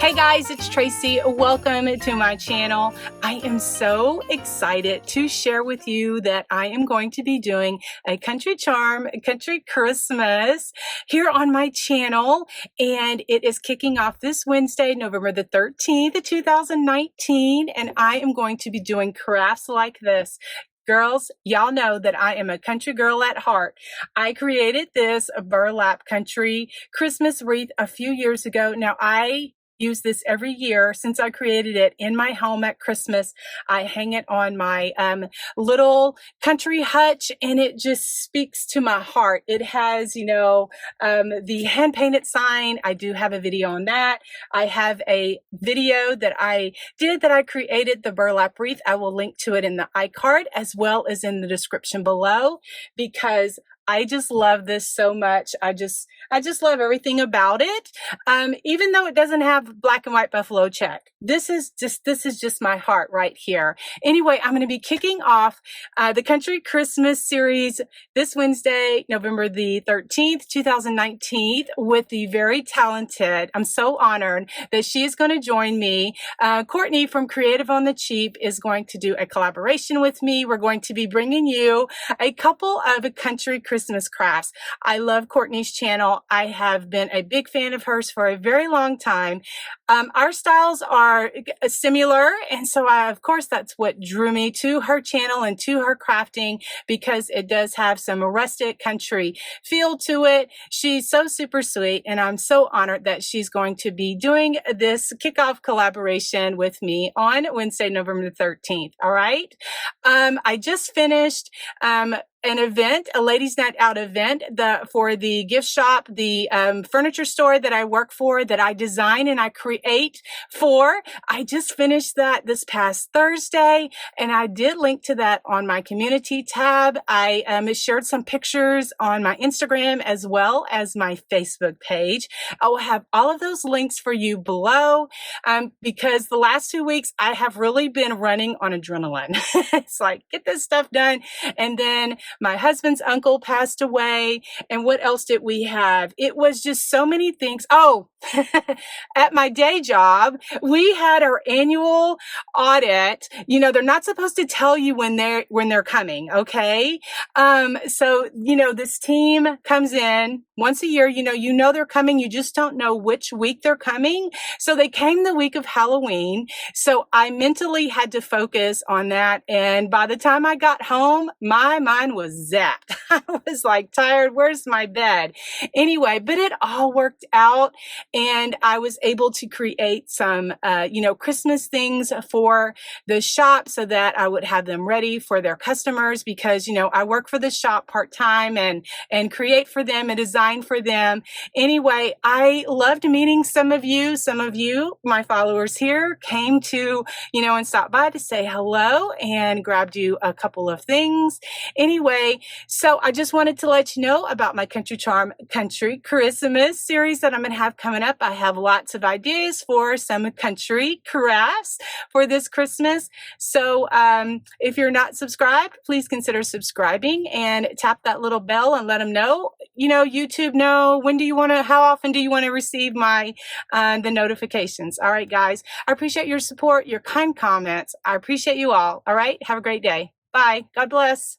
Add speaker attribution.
Speaker 1: Hey guys, it's Tracy. Welcome to my channel. I am so excited to share with you that I am going to be doing a country charm, country Christmas here on my channel. And it is kicking off this Wednesday, November the 13th, 2019. And I am going to be doing crafts like this. Girls, y'all know that I am a country girl at heart. I created this burlap country Christmas wreath a few years ago. Now, I use this every year since I created it in my home at Christmas. I hang it on my little country hutch, and it just speaks to my heart. It has, the hand-painted sign. I do have a video on that. I have a video that I did that I created the burlap wreath. I will link to it in the iCard as well as in the description below, because I just love this so much. I just love everything about it. Even though it doesn't have black and white buffalo check. This is just my heart right here. Anyway, I'm going to be kicking off the Country Christmas series this Wednesday, November the 13th, 2019, with the very talented, I'm so honored that she is going to join me. Courtney from Creative on the Cheap is going to do a collaboration with me. We're going to be bringing you a couple of country Christmas crafts. I love Courtney's channel. I have been a big fan of hers for a very long time. Our styles are similar, and so of course that's what drew me to her channel and to her crafting, because it does have some rustic country feel to it. She's so super sweet, and I'm so honored that she's going to be doing this kickoff collaboration with me on Wednesday, November the 13th. All right. I just finished an event, a ladies' night out event for the gift shop, the furniture store that I work for, that I design and I create for. I just finished that this past Thursday, and I did link to that on my community tab. I shared some pictures on my Instagram as well as my Facebook page. I will have all of those links for you below, because the last 2 weeks I have really been running on adrenaline. It's like, get this stuff done, and then my husband's uncle passed away. And what else did we have? It was just so many things. Oh, at my day job, we had our annual audit. They're not supposed to tell you when they're coming. Okay. So, this team comes in once a year, they're coming. You just don't know which week they're coming. So they came the week of Halloween. So I mentally had to focus on that. And by the time I got home, my mind was zapped. I was like, tired. Where's my bed? Anyway, but it all worked out, and I was able to create some, Christmas things for the shop so that I would have them ready for their customers, because, I work for the shop part-time and create for them and design for them. Anyway, I loved meeting some of you. Some of you, my followers here, came to, and stopped by to say hello and grabbed you a couple of things. Anyway, so I just wanted to let you know about my Country Charm Country Christmas series that I'm going to have coming up. I have lots of ideas for some country crafts for this Christmas. So if you're not subscribed, please consider subscribing and tap that little bell and let them know, YouTube know, how often do you want to receive my, the notifications? All right, guys, I appreciate your support, your kind comments. I appreciate you all. All right. Have a great day. Bye. God bless.